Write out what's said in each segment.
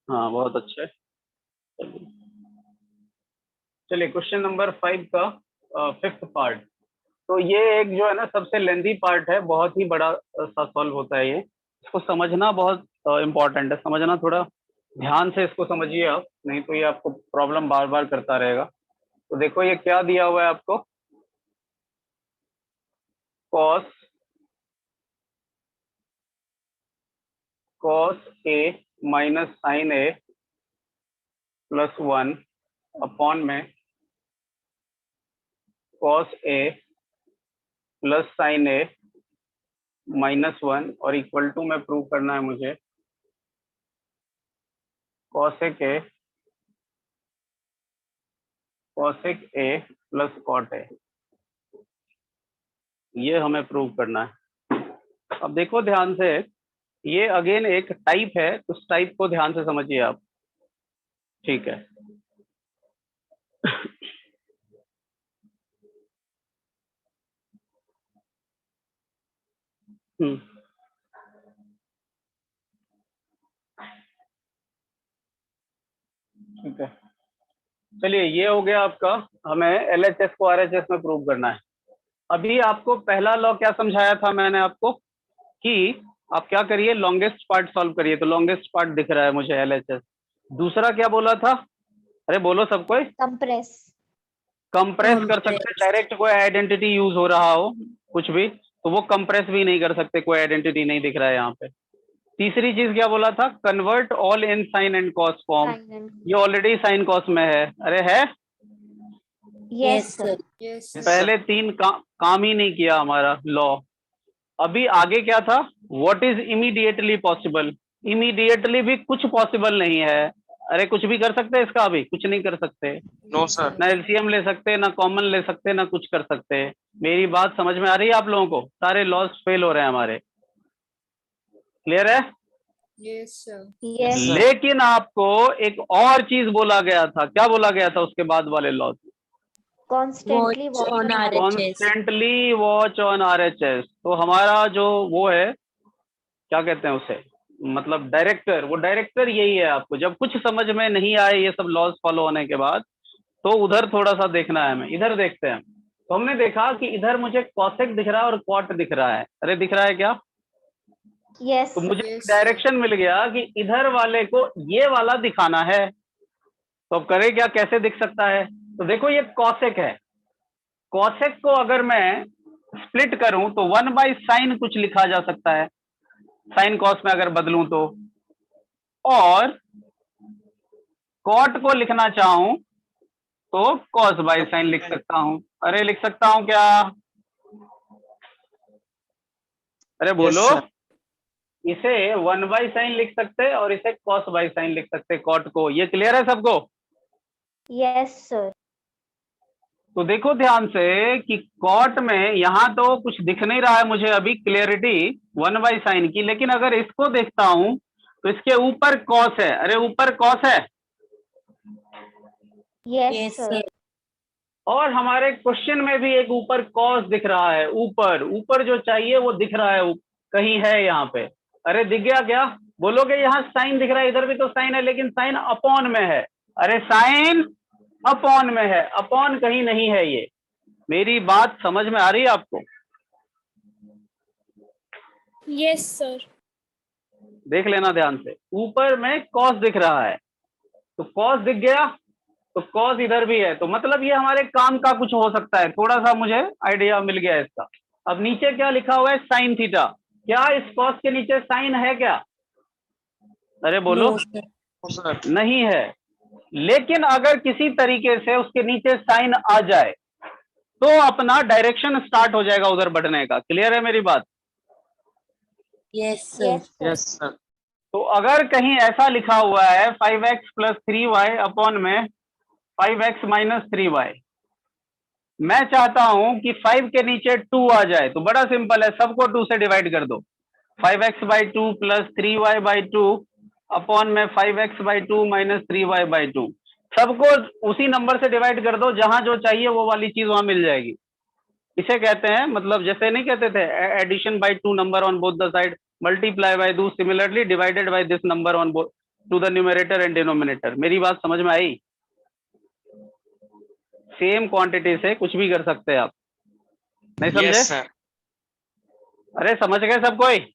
हाँ बहुत अच्छे। चलिए क्वेश्चन नंबर 5 का 5th पार्ट। तो ये एक जो है ना सबसे लेंदी पार्ट है, बहुत ही बड़ा सा सॉल्व होता है ये। इसको समझना बहुत इम्पोर्टेंट है, समझना थोड़ा ध्यान से इसको समझिए आप, नहीं तो ये आपको प्रॉब्लम बार बार करता रहेगा। तो देखो ये क्या दिया हुआ है आपको, cos cos A minus sine A plus 1 upon में cos A plus sine A minus 1 और इक्वल टू में प्रूव करना है मुझे cosec A plus cot A, ये हमें प्रूव करना है। अब देखो ध्यान से, ये अगेन एक टाइप है, उस टाइप को ध्यान से समझिए आप, ठीक है। ठीक है, चलिए ये हो गया आपका, हमें एलएचएस को आरएचएस में प्रूव करना है। अभी आपको पहला लॉ क्या समझाया था मैंने आपको, कि आप क्या करिए, लॉन्गेस्ट पार्ट सॉल्व करिए, तो लॉन्गेस्ट पार्ट दिख रहा है मुझे एलएचएस। दूसरा क्या बोला था, अरे बोलो सब कोई, कंप्रेस कर सकते, डायरेक्ट कोई आइडेंटिटी यूज हो रहा हो कुछ भी, तो वो कंप्रेस भी नहीं कर सकते, कोई आइडेंटिटी नहीं दिख रहा है यहाँ पे। तीसरी चीज क्या बोला था, convert all in sine and cos form, ये ऑलरेडी साइन कॉस में है, अरे है। Yes sir. पहले तीन काम ही नहीं किया हमारा लॉ। अभी आगे क्या था, what is immediately possible, immediately भी कुछ पॉसिबल नहीं है। अरे कुछ भी कर सकते हैं इसका, अभी कुछ नहीं कर सकते। No sir. ना एलसीएम ले सकते, ना कॉमन ले सकते, ना कुछ कर सकते। मेरी बात समझ में आ रही है आप लोगों को, सारे लॉस फेल हो रहे हैं हमारे, क्लियर है। Yes sir. लेकिन आपको एक और चीज बोला गया था, क्या बोला गया था उसके बाद वाले loss, constantly on RHS. Constantly watch on RHS. तो हमारा जो वो है, क्या कहते हैं उसे, मतलब डायरेक्टर, वो डायरेक्टर यही है। आपको जब कुछ समझ में नहीं आए ये सब लॉज फॉलो होने के बाद, तो उधर थोड़ा सा देखना है हमें, इधर देखते हैं। तो हमने देखा कि इधर मुझे कॉसेक दिख रहा है और कॉट दिख रहा है, अरे दिख रहा है क्या, यस तो मुझे डायरेक्शन मिल गया कि इधर वाले को ये वाला दिखाना है। तो अब करें क्या, कैसे दिख सकता है, तो देखो ये कॉसेक है, कॉसेक को अगर मैं स्प्लिट करूं तो 1/sin कुछ लिखा जा सकता है, साइन कॉस में अगर बदलूं तो, और कॉट को लिखना चाहूं तो कॉस बाय साइन लिख सकता हूं। अरे लिख सकता हूं क्या, अरे बोलो। इसे 1/sin लिख सकते और इसे कॉस बाय साइन लिख सकते, कॉट को। ये क्लियर है सबको। Yes sir. तो देखो ध्यान से कि कॉट में यहां तो कुछ दिख नहीं रहा है मुझे अभी, क्लियरिटी 1/sin की, लेकिन अगर इसको देखता हूं तो इसके ऊपर कॉस है, अरे ऊपर कॉस है। Yes sir. और हमारे क्वेश्चन में भी एक ऊपर कॉस दिख रहा है, ऊपर ऊपर जो चाहिए वो दिख रहा है, कहीं है यहाँ पे। अरे दिख गया क्या, बोलोगे यहाँ साइन दिख रहा है, इधर भी तो साइन है, लेकिन साइन अपॉन में है। अरे साइन अपॉन में है, अपॉन कहीं नहीं है। ये मेरी बात समझ में आ रही है आपको। Yes sir. देख लेना ध्यान से, ऊपर में कॉस दिख रहा है, तो कॉस दिख गया, तो कॉस इधर भी है, तो मतलब ये हमारे काम का कुछ हो सकता है, थोड़ा सा मुझे आइडिया मिल गया इसका। अब नीचे क्या लिखा हुआ है, साइन थीटा, क्या इस कॉस के नीचे साइन है क्या, अरे बोलो। नहीं है, लेकिन अगर किसी तरीके से उसके नीचे साइन आ जाए तो अपना डायरेक्शन स्टार्ट हो जाएगा उधर बढ़ने का। क्लियर है मेरी बात। Yes sir. Yes sir. तो अगर कहीं ऐसा लिखा हुआ है 5x + 3y अपॉन में 5x - 3y, मैं चाहता हूं कि 5 के नीचे 2 आ जाए, तो बड़ा सिंपल है, सबको 2 से डिवाइड कर दो। 5x/2 + 3y/2 अपॉन में 5x/2 - 3y/2, सबको उसी नंबर से डिवाइड कर दो, जहां जो चाहिए वो वाली चीज वहां मिल जाएगी। इसे कहते हैं, मतलब जैसे नहीं कहते थे addition by 2 number on both the side, multiply by दो similarly, divided by this number on both, to the numerator and denominator. मेरी बात समझ में आई? सेम क्वांटिटी से कुछ भी कर सकते हैं आप, नहीं समझे? Yes sir. अरे समझ गए सब कोई?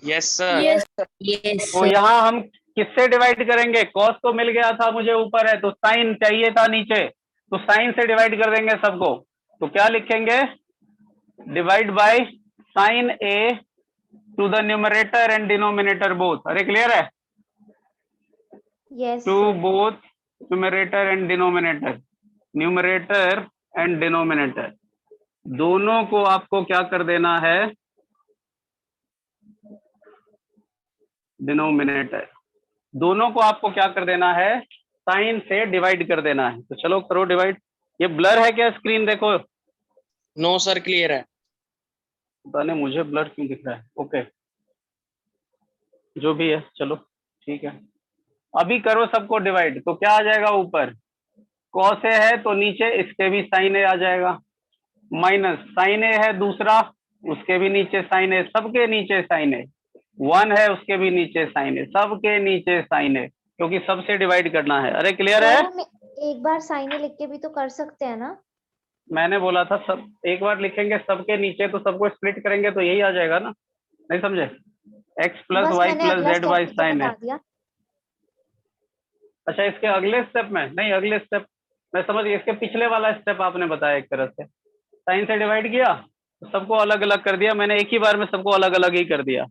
Yes sir. यस यस तो यहाँ हम किससे डिवाइड करेंगे? कॉस तो मिल गया था मुझे ऊपर है, तो साइन चाहिए था नीचे, तो साइन से डिवाइड कर देंगे सबको। तो क्या लिखेंगे? Divide by sine A to the numerator and denominator both. अरे क्लियर है? Yes to both numerator and denominator, numerator and denominator दोनों को आपको क्या कर देना है? डिनोमिनेटर दोनों को आपको क्या कर देना है? साइन से डिवाइड कर देना है। तो चलो करो डिवाइड। ये ब्लर है क्या स्क्रीन? देखो, नो सर, क्लियर है। पता नहीं मुझे ब्लर क्यों दिख रहा है। ओके, जो भी है चलो ठीक है। अभी करो सबको डिवाइड, तो क्या आ जाएगा? ऊपर कॉस ए है तो नीचे इसके भी साइन ए आ जाएगा, माइनस साइन ए है दूसरा, उसके भी नीचे साइन ए, सबके नीचे साइन ए, 1 है उसके भी नीचे साइन ए, सबके नीचे साइन ए, क्योंकि सबसे डिवाइड करना है। अरे क्लियर है? सर हम एक बार साइन लिख के भी तो कर सकते हैं ना? मैंने बोला था सब एक बार लिखेंगे सबके नीचे, तो सबको स्प्लिट करेंगे तो यही आ जाएगा ना, नहीं समझे? x प्लस बस वाई मैंने प्लस अगला जेड स्टेप वाई तो साइन बता है। दिया। अच्छा, इसके अगले स्टेप में नहीं, अगले स्टेप मैं समझ गया, इसके पिछले वाला स्टेप आपने बताया एक तरह से। साइन से डिवाइड किया, तो सबको अलग अलग कर दिया मैंने, एक ही बार में सबको अलग अलग ही कर दिया,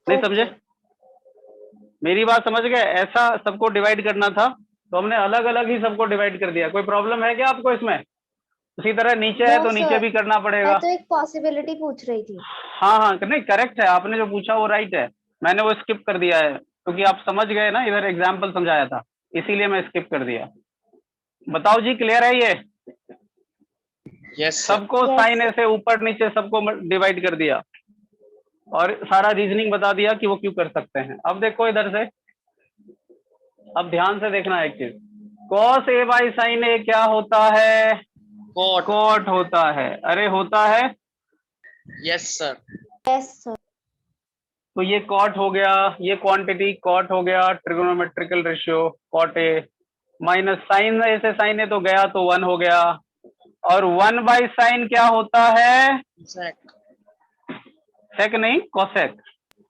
नहीं समझे? ओके। मेरी बात समझ गए? ऐसा सबको डिवाइड करना था तो हमने अलग अलग ही सबको डिवाइड कर दिया। कोई प्रॉब्लम है क्या आपको इसमें? उसी तरह नीचे है नो तो नीचे सर, भी करना मैं पड़ेगा। तो एक पॉसिबिलिटी पूछ रही थी। हाँ हाँ, नहीं करेक्ट है, आपने जो पूछा वो राइट है, मैंने वो स्किप कर दिया है क्योंकि आप समझ गए ना, इधर एग्जाम्पल समझाया था, इसीलिए मैं स्किप कर दिया। बताओ जी, क्लियर है ये? Yes sir. सबको Yes, साइन ए से ऊपर नीचे सबको डिवाइड कर दिया और सारा रीजनिंग बता दिया कि वो क्यों कर सकते हैं। अब देखो इधर से, अब ध्यान से देखना एक चीज, कॉस ए बाई साइन ए क्या होता है? कॉट। कॉट होता है। अरे होता है, यस सर। Yes sir. तो ये कॉट हो गया, ये क्वांटिटी कॉट हो गया, trigonometrical ratio cot A, minus sine A से साइन ए तो गया तो 1 हो गया, और 1 बाई साइन क्या होता है? सेक। सेक नहीं, कॉसेक।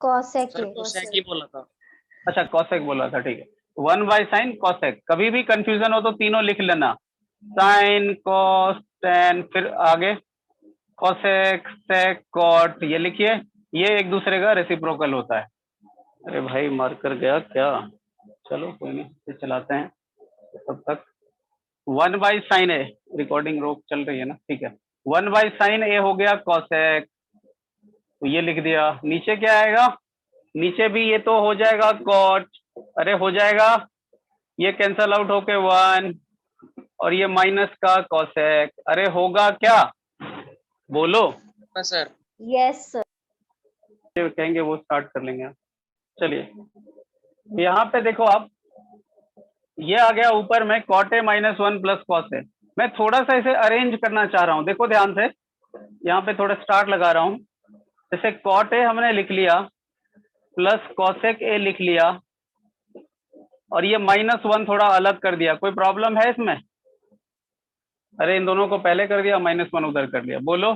कॉसेक सर कोसेक ही बोला था। अच्छा कॉसेक बोला था, ठीक है। 1 बाई साइन कॉसेक, कभी भी कंफ्यूजन हो तो तीनों लिख लेना, साइन कॉस टेन, फिर आगे कॉसेक सेक कॉट, ये लिखिए, ये एक दूसरे का रेसिप्रोकल होता है। अरे भाई मार्कर गया क्या? चलो कोई नहीं, फिर चलाते हैं तब तक। 1 बाई साइन ए, रिकॉर्डिंग रोक चल रही है ना, ठीक है। 1 बाई साइन ए हो गया कॉसेक, तो ये लिख दिया। नीचे क्या आएगा? नीचे भी ये तो हो जाएगा कॉट, अरे हो जाएगा, ये कैंसल आउट होके 1, और ये माइनस का कॉसेक, अरे होगा क्या? बोलो। सर। Yes sir. कहेंगे वो स्टार्ट कर लेंगे। चलिए यहाँ पे देखो आप, ये आ गया ऊपर में cot A minus 1 plus cos A. मैं थोड़ा सा इसे अरेंज करना चाह रहा हूँ, देखो ध्यान से, यहाँ पे थोड़ा स्टार लगा रहा हूँ। जैसे कॉट ए हमने लिख लिया, प्लस कॉसेक ए लिख लिया, और ये माइनस 1 थोड़ा अलग कर दिया। कोई प्रॉब्लम है इसमें? अरे इन दोनों को पहले कर दिया, माइनस 1 उधर कर दिया, बोलो,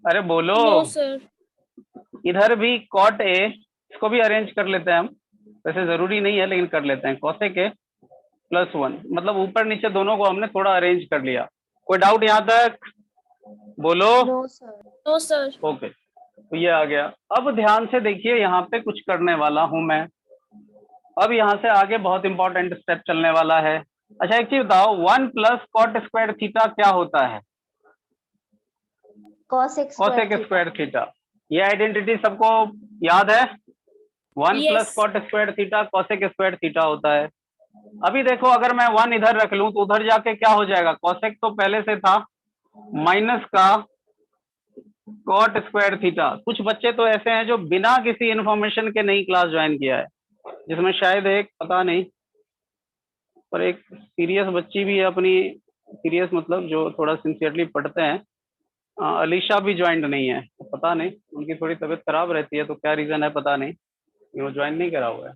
अरे बोलो। No sir. इधर भी कॉट ए, इसको भी अरेंज कर लेते हैं हम, वैसे जरूरी नहीं है लेकिन कर लेते हैं। कॉसेक ए प्लस 1, मतलब ऊपर नीचे दोनों को हमने थोड़ा अरेंज कर लिया। कोई डाउट यहाँ तक? बोलो। No sir. No sir. Okay, तो ये आ गया। अब ध्यान से देखिए, यहाँ पे कुछ करने वाला हूं मैं। अब यहाँ से आगे बहुत इंपॉर्टेंट स्टेप चलने वाला है। अच्छा एक चीज बताओ, 1 प्लस कॉट स्क्वायर थीटा क्या होता है? Cosec cosec square theta. ये आइडेंटिटी सबको याद है? 1 plus cot square theta cosec square theta होता है। अभी देखो, अगर मैं 1 इधर रख लूं तो उधर जाके क्या हो जाएगा? कॉसेक तो पहले से था, माइनस का कॉट स्क्वायर थीटा। कुछ बच्चे तो ऐसे हैं जो बिना किसी इंफॉर्मेशन के नई क्लास ज्वाइन किया है, जिसमें शायद एक, पता नहीं, पर एक सीरियस बच्ची भी है अपनी, सीरियस मतलब जो थोड़ा सिंसियरली पढ़ते हैं, अलीशा भी ज्वाइंट नहीं है। तो पता नहीं उनकी थोड़ी तबीयत खराब रहती है, तो क्या रीजन है पता नहीं, वो ज्वाइन नहीं करा हुआ है।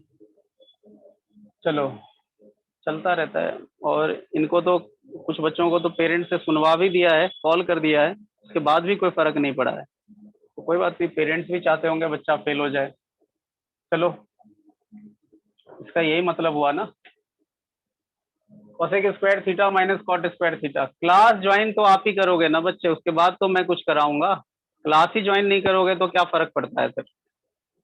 चलो चलता रहता है। और इनको तो कुछ बच्चों को तो पेरेंट्स से सुनवा भी दिया है, कॉल कर दिया है, उसके बाद भी कोई फर्क नहीं पड़ा है। तो कोई बात नहीं, पेरेंट्स भी चाहते होंगे बच्चा फेल हो जाए। चलो इसका यही मतलब हुआ ना, cosec square theta minus cot square theta. Class join तो आप ही करोगे ना बच्चे, उसके बाद तो मैं कुछ कराऊंगा। क्लास ही ज्वाइन नहीं करोगे तो क्या फर्क पड़ता है फिर।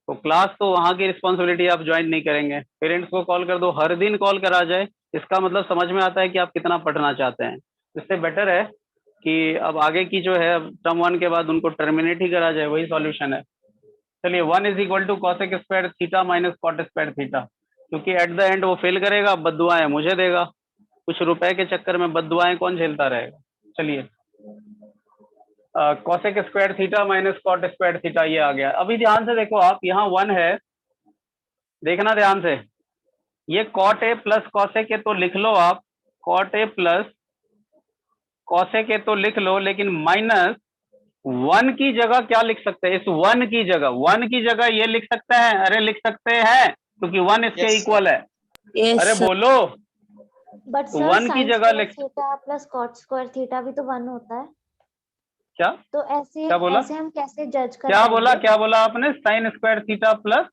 तो क्लास तो वहाँ की रिस्पॉन्सिबिलिटी, आप ज्वाइन नहीं करेंगे, पेरेंट्स को कॉल कर दो, हर दिन कॉल करा जाए, इसका मतलब समझ में आता है कि आप कितना पढ़ना चाहते हैं। इससे बेटर है कि अब आगे की जो है टर्म 1 के बाद उनको टर्मिनेट ही करा जाए, वही सॉल्यूशन है। चलिए 1 is equal to cosec square theta minus cot square theta, क्योंकि एट द एंड वो फेल करेगा, बद्दुआएं मुझे देगा। कुछ रुपए के चक्कर में बद्दुआएं कौन झेलता रहेगा। चलिए cosec square theta minus cot square theta ये आ गया। अभी ध्यान से देखो आप, यहाँ 1 है, देखना ध्यान से, ये cot A plus cosec A तो लिख लो आप, cot A plus cosec A तो लिख लो, लेकिन माइनस 1 की जगह क्या लिख सकते हैं, इस 1 की जगह, 1 की जगह ये लिख सकते हैं, अरे लिख सकते हैं, क्योंकि 1 इसके Yes, इक्वल है। Yes, अरे sir. बोलो, But तो sir, 1 की sin जगह square लिख, theta plus cot square theta भी तो 1 होता है। क्या तो ऐसे क्या बोला, ऐसे हम कैसे जज कर क्या बोला, पाएंगे? क्या बोला आपने, sine square theta plus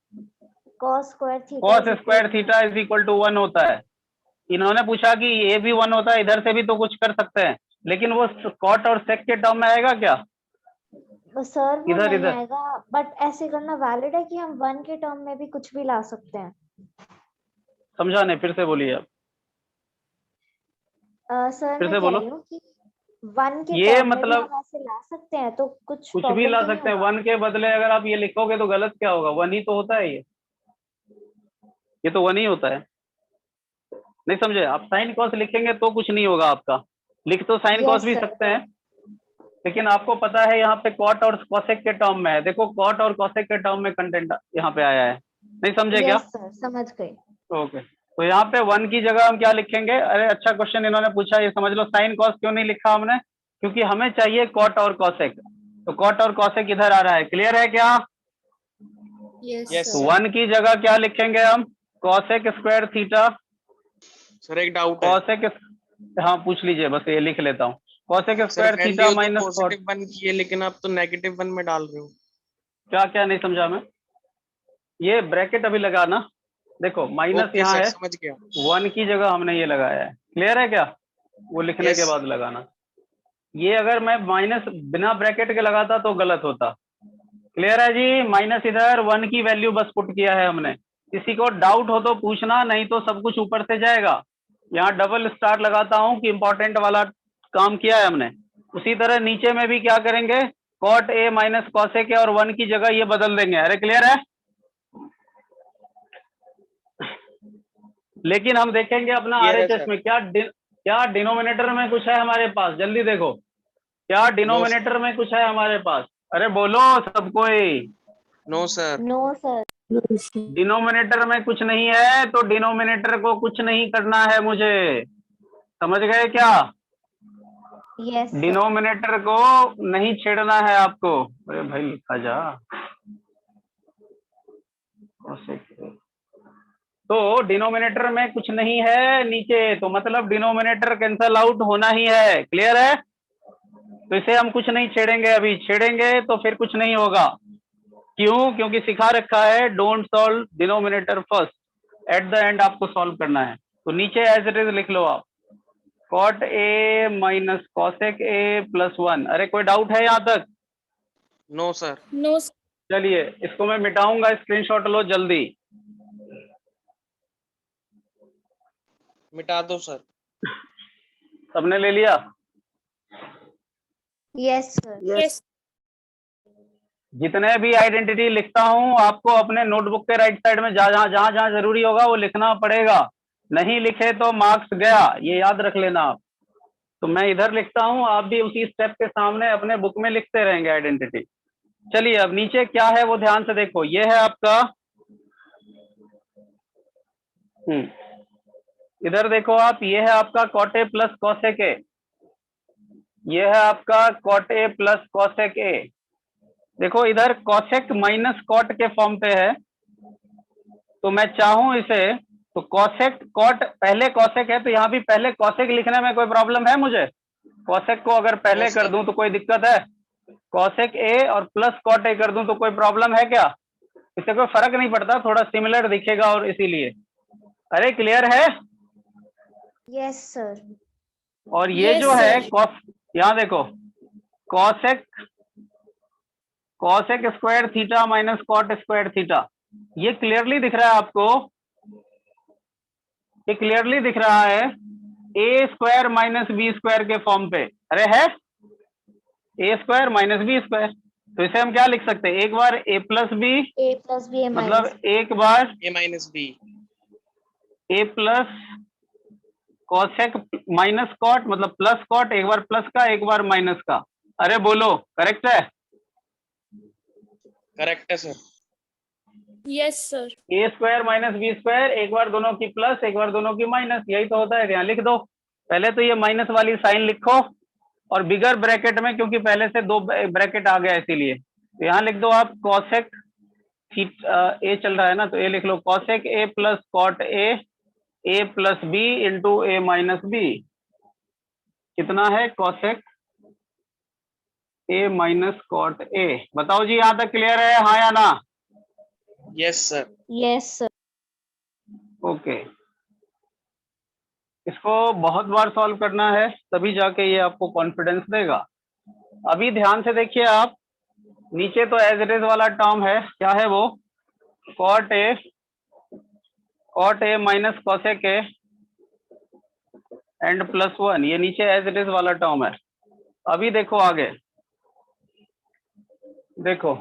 cos square theta cos is equal square theta is equal to 1 होता है। इन्होंने पूछा कि ये भी 1 होता है, इधर से भी तो कुछ कर सकते हैं, लेकिन वो कॉट और सेक के टर्म में आएगा क्या, सर वो इधर नहीं इधर, आएगा, बट ऐसे करना वैलिड है कि हम 1 के टर्म में भी कुछ भी ला सकते हैं। समझा नहीं, फिर से बोलिए आप, सर फिर मैं से कह बोलो। रही हूँ कि 1 के ये टर्म में भी मतलब हम ऐसे ला सकते हैं, तो कुछ कुछ भी प्रॉब्लम ला तो नहीं सकते हैं, होगा। 1 के बदले अगर आप ये लिखोगे तो गलत क्या होगा, 1 ही तो होता है, ये तो 1 ही होता है। नहीं समझे आप, साइन कॉस लिखेंगे तो कुछ नहीं होगा आपका, लिख तो साइन कॉस यस भी सर। सकते हैं, लेकिन आपको पता है यहाँ पे कॉट और कॉसेक के टर्म में है, देखो कॉट और कॉसेक के टर्म में कंटेंट यहाँ पे आया है, नहीं समझे क्या। यस सर, समझ गए। ओके, तो यहाँ पे 1 की जगह हम क्या लिखेंगे, अरे अच्छा क्वेश्चन इन्होंने पूछा, ये समझ लो, साइन कॉस क्यों नहीं लिखा हमने, क्योंकि हमें चाहिए कॉट और कॉसेक, तो कॉट और कॉसेक इधर आ रहा है, क्लियर है क्या। Yes, तो sir. 1 की जगह क्या लिखेंगे हम, कॉसेक स्क्वायर थीटा, सर एक डाउट है कॉसेक, हाँ पूछ लीजिए, बस ये लिख लेता हूँ, cosec sir, square theta value तो माइनस कॉट, पॉजिटिव 1 की है लेकिन आप तो नेगेटिव 1 में डाल रहे हो। क्या क्या नहीं समझा मैं, ये ब्रैकेट अभी लगाना, देखो माइनस ओके यहाँ सर, है, समझ गया। 1 की जगह हमने ये लगाया है, क्लियर है क्या, वो लिखने के यस, बाद लगाना। ये अगर मैं माइनस बिना ब्रैकेट के लगाता तो गलत होता, क्लियर है जी, माइनस इधर 1 की वैल्यू बस पुट किया है हमने, किसी को डाउट हो तो पूछना, नहीं तो सब कुछ ऊपर से जाएगा। यहाँ डबल स्टार लगाता हूँ कि इंपॉर्टेंट वाला काम किया है हमने। उसी तरह नीचे में भी क्या करेंगे, cot A minus cosec A, और 1 की जगह ये बदल देंगे, अरे क्लियर है। लेकिन हम देखेंगे अपना क्लियर है आरएचएस सर। में क्या डिनोमिनेटर में कुछ है हमारे पास, जल्दी देखो, क्या नो सर, डिनोमिनेटर में कुछ है हमारे पास, अरे बोलो सब कोई, no sir. No sir. Denominator में कुछ नहीं है, तो डिनोमिनेटर को कुछ नहीं करना है मुझे, समझ गए क्या, यस सर। डिनोमिनेटर को नहीं छेड़ना है आपको। अरे भाई लिखा जा, तो डिनोमिनेटर में कुछ नहीं है नीचे, तो मतलब डिनोमिनेटर कैंसल आउट होना ही है, क्लियर है। तो इसे हम कुछ नहीं छेड़ेंगे, अभी छेड़ेंगे तो फिर कुछ नहीं होगा, क्यों, क्योंकि सिखा रखा है don't solve denominator first, eight the and आपको सॉल्व करना है। तो नीचे एज इट इज लिख लो आप, cot A minus cosec A plus 1, अरे कोई डाउट है यहाँ तक। No sir. नो। चलिए इसको मैं मिटाऊंगा, स्क्रीनशॉट लो जल्दी, मिटा दो सर। सबने ले लिया। Yes sir. यस। जितने भी आइडेंटिटी लिखता हूं आपको अपने नोटबुक के राइट साइड में जहां जहां जहां जरूरी होगा वो लिखना पड़ेगा, नहीं लिखे तो मार्क्स गया, ये याद रख लेना आप। तो मैं इधर लिखता हूं, आप भी उसी स्टेप के सामने अपने बुक में लिखते रहेंगे आइडेंटिटी। चलिए अब नीचे क्या है वो ध्यान से देखो, ये है आपका, इधर देखो आप, ये है आपका cot A plus cosec A, ये है आपका cot A plus cosec A. देखो इधर कॉसेक माइनस कॉट के फॉर्म पे है, तो मैं चाहूं इसे तो कॉसेक कॉट पहले कॉसेक है, तो यहाँ भी पहले कॉसेक लिखने में कोई प्रॉब्लम है मुझे? कॉसेक को अगर पहले No, कर sir. दूं तो कोई दिक्कत है? कॉसेक ए और प्लस कॉट ए कर दूं तो कोई प्रॉब्लम है क्या? इससे कोई फर्क नहीं पड़ता, थोड़ा सिमिलर दिखेगा और इसीलिए। अरे क्लियर है? Yes sir. और ये Yes, जो है sir. कॉस, यहाँ देखो, cosec cosec square theta minus cot square theta, ये क्लियरली दिख रहा है आपको? ये क्लियरली दिख रहा है A square minus B square के फॉर्म पे। अरे है A square minus B square, तो इसे हम क्या लिख सकते हैं? एक बार A plus B, A plus B A मतलब माइनस एक बार A minus B. A plus cosec minus cot, मतलब प्लस कॉट, एक बार प्लस का एक बार माइनस का। अरे बोलो, करेक्ट है? Correct है sir. Yes, sir. ए स्क्वायर माइनस बी स्क्वायर, एक बार दोनों की प्लस एक बार दोनों की माइनस, यही तो होता है। यहाँ लिख दो, पहले तो ये माइनस वाली साइन लिखो और बिगर ब्रैकेट में, क्योंकि पहले से दो ब्रैकेट आ गया इसीलिए, तो यहाँ लिख दो आप कॉसेक ए चल रहा है ना, तो ए लिख लो cosec A plus cot A plus B into A minus B. कितना है? Cosec A minus cot A. बताओ जी, यहाँ तक क्लियर है, हाँ या ना? Yes sir. Yes sir. Okay, इसको बहुत बार सॉल्व करना है, तभी जाके ये आपको कॉन्फिडेंस देगा। अभी ध्यान से देखिए आप, नीचे तो एज इट इज वाला टर्म है, क्या है वो? Cot A minus cosec A and plus 1, ये नीचे एज इट इज वाला टर्म है। अभी देखो आगे, देखो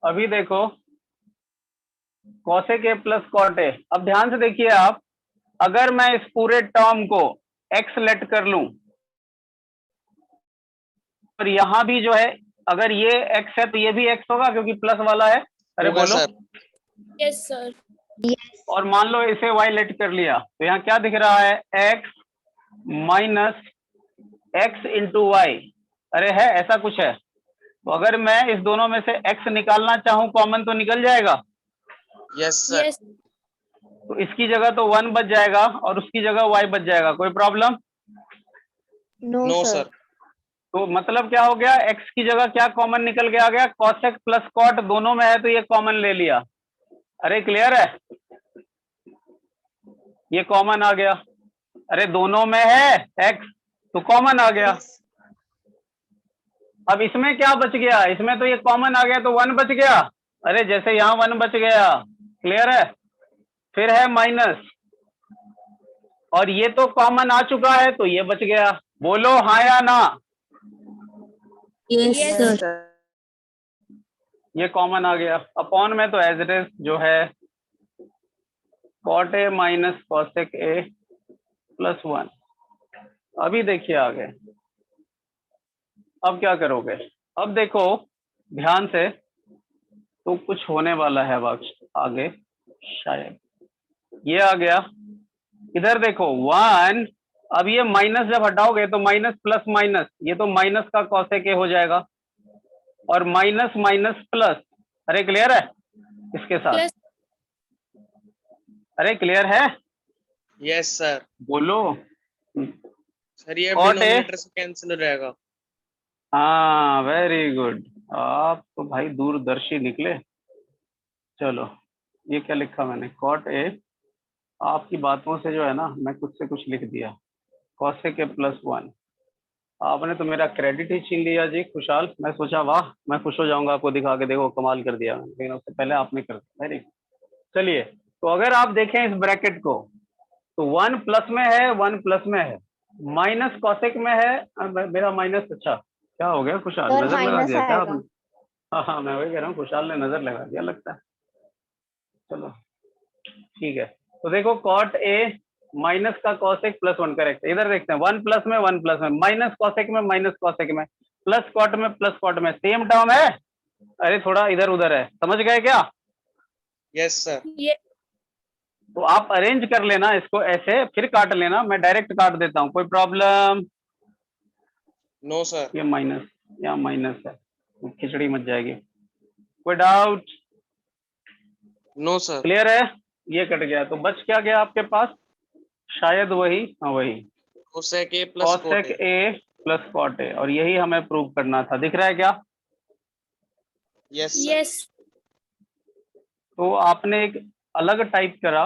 अभी देखो cosec A plus cot A. अब ध्यान से देखिए आप, अगर मैं इस पूरे टर्म को एक्स लेट कर लूं, और यहां भी जो है, अगर ये एक्स है तो ये भी एक्स होगा क्योंकि प्लस वाला है। अरे होगा बोलो। sir. Yes, sir. और मान लो इसे वाई लेट कर लिया, तो यहाँ क्या दिख रहा है? X minus X into Y. अरे है, ऐसा कुछ है? तो अगर मैं इस दोनों में से x निकालना चाहूं कॉमन, तो निकल जाएगा। Yes sir. Yes. तो इसकी जगह तो 1 बच जाएगा और उसकी जगह y बच जाएगा। कोई problem? No No sir. sir. तो मतलब क्या हो गया? x की जगह क्या कॉमन निकल के आ गया? कॉसेक प्लस कॉट दोनों में है तो ये कॉमन ले लिया। अरे क्लियर है? ये कॉमन आ गया। अरे दोनों में है x, तो कॉमन आ गया। अब इसमें क्या बच गया? इसमें तो ये कॉमन आ गया तो 1 बच गया। अरे जैसे यहाँ 1 बच गया, क्लियर है? फिर है माइनस, और ये तो कॉमन आ चुका है तो ये बच गया। बोलो हाँ या ना? Yes, sir. ये कॉमन आ गया। अपॉन में तो एज इट इज जो है cot A minus cosec A plus 1। अभी देखिए आगे, अब क्या करोगे? अब देखो ध्यान से, तो कुछ होने वाला है आगे शायद। ये आ गया, इधर देखो 1। अब ये माइनस जब हटाओगे तो माइनस प्लस माइनस, ये तो माइनस का कॉसेक ए हो जाएगा, और माइनस माइनस प्लस। अरे क्लियर है इसके साथ? Plus. अरे क्लियर है? Yes sir. बोलो। सर ये Cot A? डिनोमिनेटर से कैंसिल हो जाएगा। हाँ वेरी गुड, आप तो भाई दूरदर्शी निकले। चलो, ये क्या लिखा मैंने? कॉट ए, आपकी बातों से जो है ना, मैं कुछ से कुछ लिख दिया। Cosec A plus 1। आपने तो मेरा क्रेडिट ही छीन लिया जी खुशहाल। मैं सोचा वाह, मैं खुश हो जाऊंगा आपको दिखा के, देखो कमाल कर दिया, लेकिन उससे पहले आपने कर दिया। Very good. चलिए, तो अगर आप देखें इस ब्रैकेट को, तो 1 प्लस में है, 1 प्लस में है, माइनस कॉसेक में है। मेरा माइनस, अच्छा क्या हो गया खुशहाल, सर नजर लगा माइनस दिया क्या आएगा। आपने? हाँ मैं वही कह रहा हूँ, खुशहाल ने नजर लगा दिया लगता है। चलो ठीक है, तो देखो कॉट ए माइनस का कॉसेक प्लस 1, करेक्ट। इधर देखते हैं, 1 प्लस में, 1 प्लस में, माइनस कॉसेक में, माइनस कॉसेक में, प्लस कॉट में, प्लस कॉट में, सेम टर्म है। अरे थोड़ा इधर उधर है, समझ गए क्या? Yes sir. Yes. तो आप अरेंज कर लेना इसको ऐसे, फिर काट लेना, मैं डायरेक्ट काट देता हूँ, कोई प्रॉब्लम? No sir. ये माइनस, यहाँ माइनस है, खिचड़ी मच जाएगी। कोई डाउट? No sir. क्लियर है? ये कट गया तो बच क्या गया आपके पास? शायद वही, हाँ वही cosec A plus cosec cot a plus cot a, और यही हमें प्रूव करना था। दिख रहा है क्या? Yes sir. Yes. तो आपने एक अलग टाइप करा,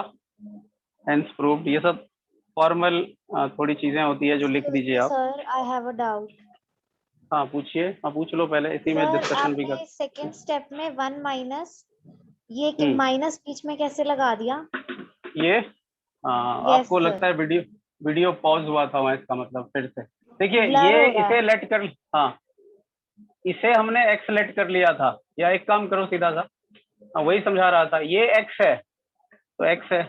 हेंस प्रूव्ड। ये सब फॉर्मल थोड़ी चीजें होती है जो लिख दीजिए आप। Sir I have a doubt. हाँ पूछिए, हाँ पूछ लो पहले, इसी में सर डिस्कशन भी कर। आपने सेकंड स्टेप में 1 माइनस ये हम्म। माइनस बीच में कैसे लगा दिया? ये Yes, आपको sir. लगता है वीडियो पॉज हुआ था, इसका मतलब फिर से देखिए। Blur ये हो रहा इसे है। लेट कर, हाँ इसे हमने एक्स लेट कर लिया था, या एक काम करो सीधा सा, हाँ वही समझा रहा था। ये एक्स है तो एक्स है,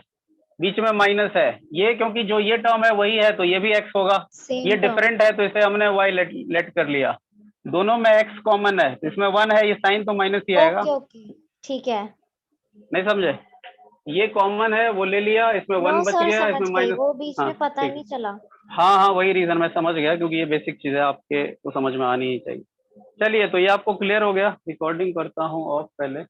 बीच में माइनस है, ये क्योंकि जो ये टर्म है वही है तो ये भी एक्स होगा। Same ये term. डिफरेंट है तो इसे हमने वाई लेट कर लिया। दोनों में एक्स कॉमन है, इसमें 1 है, ये साइन तो माइनस ही आएगा। ओके ओके ठीक है। नहीं समझे? ये कॉमन है वो ले लिया, इसमें 1 नो बच सर गया, समझ इसमें गई, माइनस। वो बीच हाँ में पता ठीक, नहीं चला। हाँ हाँ वही रीजन मैं समझ गया, क्योंकि ये बेसिक चीज है आपके तो समझ में आनी ही चाहिए। चलिए तो ये आपको क्लियर हो गया। रिकॉर्डिंग करता हूँ ऑफ पहले।